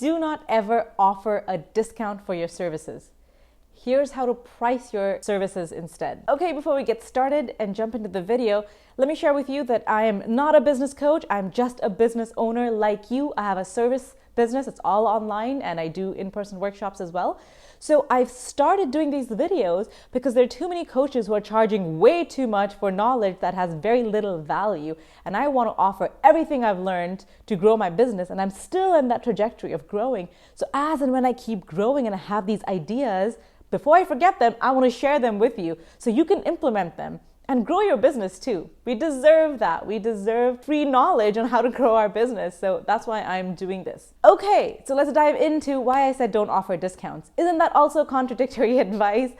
Do not ever offer a discount for your services. Here's how to price your services instead. Okay, before we get started and jump into the video, let me share with you that I am not a business coach. I'm just a business owner like you. I have a service business. It's all online and I do in-person workshops as well. So I've started doing these videos because there are too many coaches who are charging way too much for knowledge that has very little value. And I want to offer everything I've learned to grow my business. And I'm still in that trajectory of growing. So as and when I keep growing and I have these ideas, before I forget them, I want to share them with you so you can implement them and grow your business too. We deserve that. We deserve free knowledge on how to grow our business. So that's why I'm doing this. Okay, so let's dive into why I said don't offer discounts. Isn't that also contradictory advice?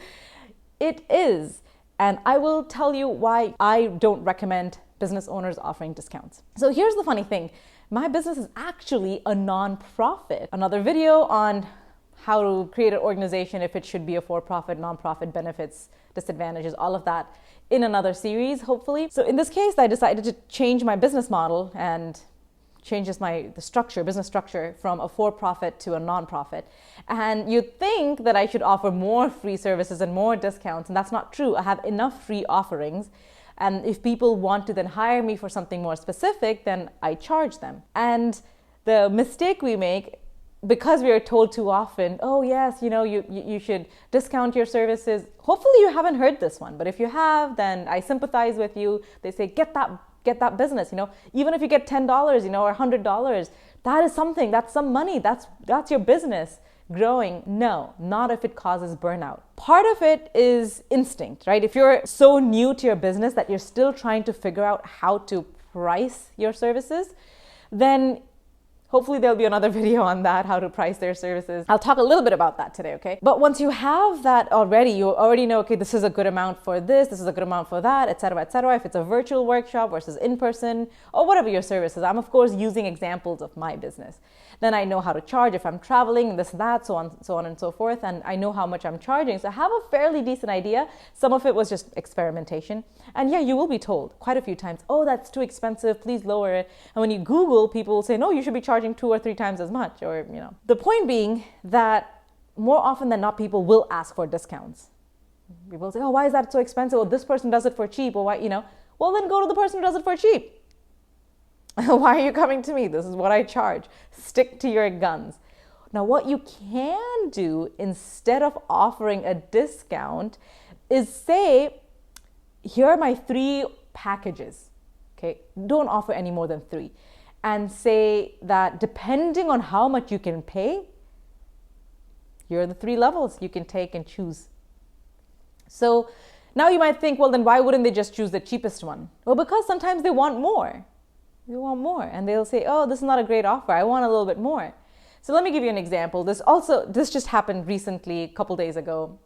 It is. And I will tell you why I don't recommend business owners offering discounts. So here's the funny thing. My business is actually a nonprofit. Another video on how to create an organization, if it should be a for-profit, nonprofit, benefits, disadvantages, all of that in another series, hopefully. So in this case, I decided to change my business model and changes the business structure from a for-profit to a nonprofit. And you'd think that I should offer more free services and more discounts, and that's not true. I have enough free offerings. And if people want to then hire me for something more specific, then I charge them. And the mistake we make, because we are told too often, oh yes, you should discount your services. Hopefully you haven't heard this one, but if you have, then I sympathize with you. They say, get that business, even if you get $10, or $100, that is something, that's some money, that's your business growing. No, not if it causes burnout. Part of it is instinct, right? If you're so new to your business that you're still trying to figure out how to price your services, then hopefully there'll be another video on that, how to price their services. I'll talk a little bit about that today, okay? But once you have that already, you already know, okay, this is a good amount for this is a good amount for that, etc., etc. If it's a virtual workshop versus in person, or whatever your service is. I'm of course using examples of my business. Then I know how to charge if I'm traveling, this, that, so on and so forth, and I know how much I'm charging. So I have a fairly decent idea. Some of it was just experimentation. And yeah, you will be told quite a few times, oh, that's too expensive, please lower it. And when you Google, people will say, no, you should be charging 2 or 3 times as much, or, The point being that more often than not, people will ask for discounts. People will say, oh, why is that so expensive? Well, this person does it for cheap, or why, Well, then go to the person who does it for cheap. Why are you coming to me? This is what I charge. Stick to your guns. Now, what you can do instead of offering a discount is say, here are my 3 packages. Okay, don't offer any more than 3. And say that depending on how much you can pay, here are the 3 levels you can take and choose. So now you might think, well, then why wouldn't they just choose the cheapest one? Well, because sometimes they want more. They want more. And they'll say, oh, this is not a great offer. I want a little bit more. So let me give you an example. This just happened recently, a couple days ago.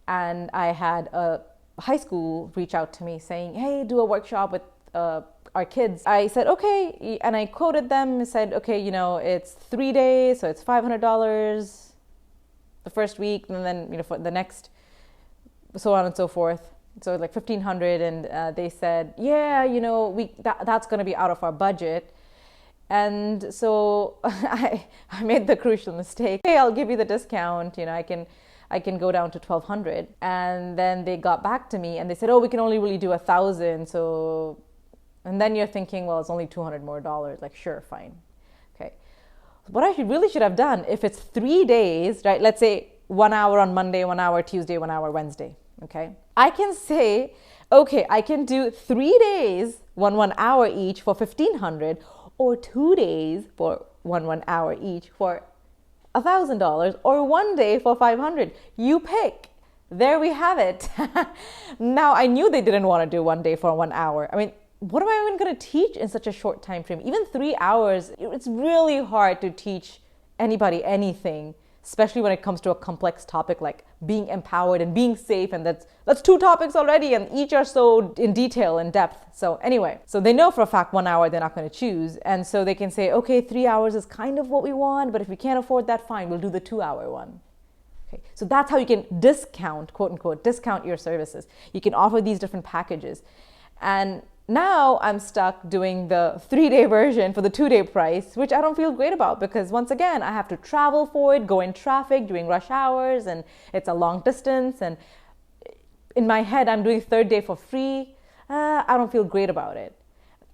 And I had a high school reach out to me saying, hey, do a workshop with our kids. I said, okay. And I quoted them and said, okay, it's 3 days. So it's $500 the first week. And then, for the next, so on and so forth. So like $1,500, and they said, yeah, that's going to be out of our budget. And so I made the crucial mistake. Hey, I'll give you the discount. I can go down to $1,200. And then they got back to me and they said, oh, we can only really do 1,000. So, and then you're thinking, well, it's only $200 more. Like, sure, fine. Okay. What I really should have done, if it's 3 days, right? Let's say 1 hour on Monday, 1 hour Tuesday, 1 hour Wednesday. Okay. I can say, okay, I can do 3 days, 1 hour each for $1,500, or 2 days for 1 hour each for $1,000, or 1 day for $500. You pick. There we have it. Now, I knew they didn't want to do 1 day for 1 hour. I mean, what am I even going to teach in such a short time frame? Even 3 hours, it's really hard to teach anybody anything, especially when it comes to a complex topic like being empowered and being safe. And that's 2 topics already, and each are so in detail, in depth. So anyway, so they know for a fact 1 hour they're not going to choose. And so they can say, okay, 3 hours is kind of what we want, but if we can't afford that, fine, we'll do the 2 hour one. Okay, so that's how you can discount, quote unquote, discount your services. You can offer these different packages. And Now I'm stuck doing the 3-day version for the 2-day price, which I don't feel great about because once again, I have to travel for it, go in traffic during rush hours, and it's a long distance. And in my head, I'm doing 3rd day for free. I don't feel great about it.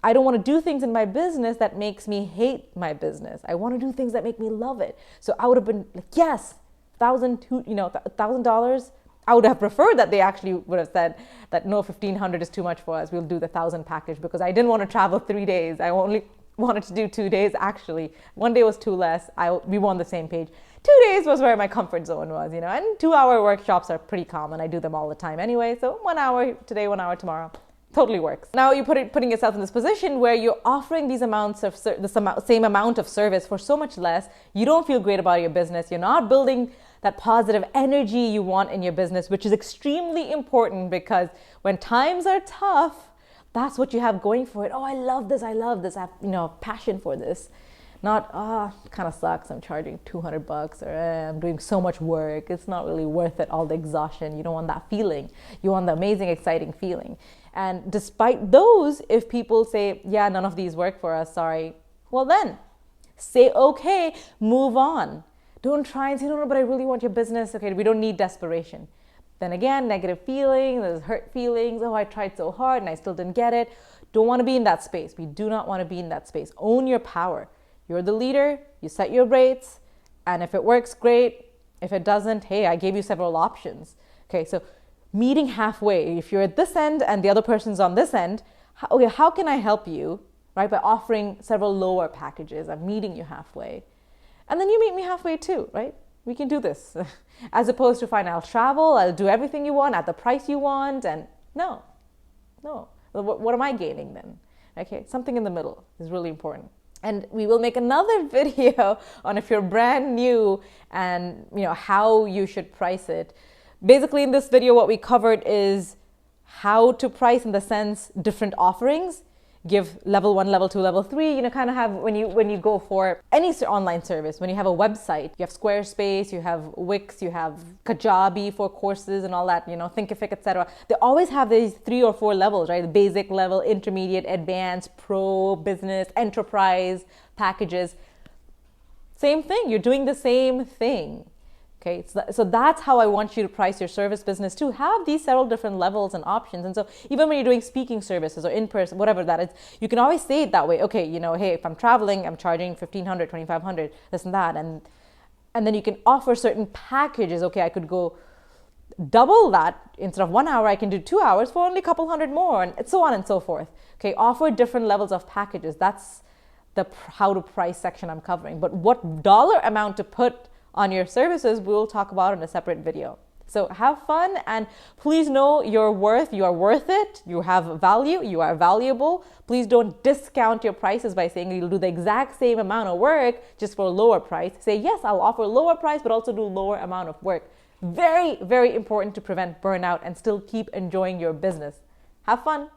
I don't want to do things in my business that makes me hate my business. I want to do things that make me love it. So I would have been like, yes, $1,000. I would have preferred that they actually would have said that no, 1,500 is too much for us. We'll do the 1,000 package because I didn't want to travel 3 days. I only wanted to do 2 days. Actually, 1 day was too less. We were on the same page. 2 days was where my comfort zone was, and 2-hour workshops are pretty common. I do them all the time anyway. So 1 hour today, 1 hour tomorrow. Totally works. Now you're putting yourself in this position where you're offering these amounts of same amount of service for so much less. You don't feel great about your business. You're not building that positive energy you want in your business, which is extremely important because when times are tough, that's what you have going for it. Oh, I love this. I have passion for this. Not, kind of sucks. I'm charging $200 or I'm doing so much work. It's not really worth it, all the exhaustion. You don't want that feeling. You want the amazing, exciting feeling. And despite those, if people say, yeah, none of these work for us, sorry, well then, say, okay, move on. Don't try and say, no, but I really want your business. Okay, we don't need desperation. Then again, negative feelings, there's hurt feelings. Oh, I tried so hard and I still didn't get it. Don't want to be in that space. We do not want to be in that space. Own your power. You're the leader. You set your rates. And if it works, great. If it doesn't, hey, I gave you several options. Okay, so meeting halfway. If you're at this end and the other person's on this end, how can I help you, right? By offering several lower packages. I'm meeting you halfway. And then you meet me halfway too, right? We can do this. As opposed to fine, I'll travel, I'll do everything you want at the price you want. And no. What am I gaining then? Okay, something in the middle is really important. And we will make another video on if you're brand new and how you should price it. Basically in this video, what we covered is how to price in the sense different offerings. Give level 1, level 2, level 3, kind of have when you go for any online service, when you have a website, you have Squarespace, you have Wix, you have Kajabi for courses and all that, Thinkific, etc. They always have these 3 or 4 levels, right? The basic level, intermediate, advanced, pro, business, enterprise packages. Same thing. You're doing the same thing. Okay, so that's how I want you to price your service business too. Have these several different levels and options. And so even when you're doing speaking services or in-person, whatever that is, you can always say it that way. Okay, hey, if I'm traveling, I'm charging $1,500, $2,500, this and that. And then you can offer certain packages. Okay, I could go double that. Instead of 1 hour, I can do 2 hours for only a couple hundred more, and so on and so forth. Okay, offer different levels of packages. That's the how to price section I'm covering. But what dollar amount to put on your services, we'll talk about in a separate video. So have fun and please know your worth. You are worth it. You have value. You are valuable. Please don't discount your prices by saying you'll do the exact same amount of work just for a lower price. Say, yes, I'll offer a lower price, but also do lower amount of work. Very, very important to prevent burnout and still keep enjoying your business. Have fun.